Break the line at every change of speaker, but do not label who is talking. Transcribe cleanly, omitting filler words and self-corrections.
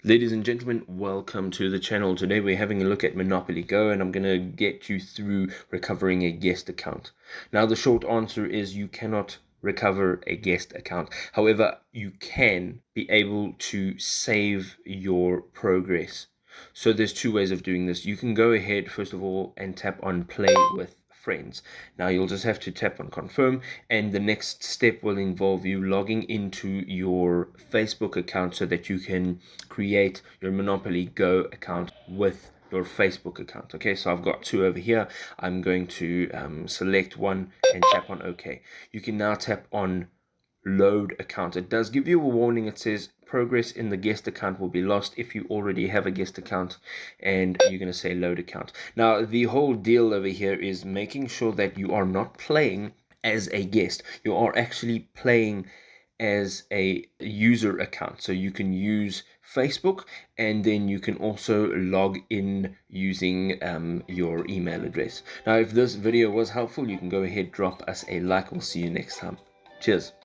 Ladies and gentlemen, welcome to the channel. Today we're having a look at Monopoly Go, and I'm going to get you through recovering a guest account. Now, the short answer is you cannot recover a guest account. However, you can be able to save your progress. So there's two ways of doing this. You can go ahead, first of all, and tap on Play with Friends. Now you'll just have to tap on confirm, and the next step will involve you logging into your Facebook account so that you can create your Monopoly Go account with your Facebook account. Okay, so I've got two over here. I'm going to select one and tap on OK. You can now tap on load account. It does give you a warning. It says progress in the guest account will be lost if you already have a guest account, and you're going to say load account. Now the whole deal over here is making sure that you are not playing as a guest. You are actually playing as a user account. So you can use Facebook, and then you can also log in using your email address. Now if this video was helpful, you can go ahead, drop us a like. We'll see you next time. Cheers.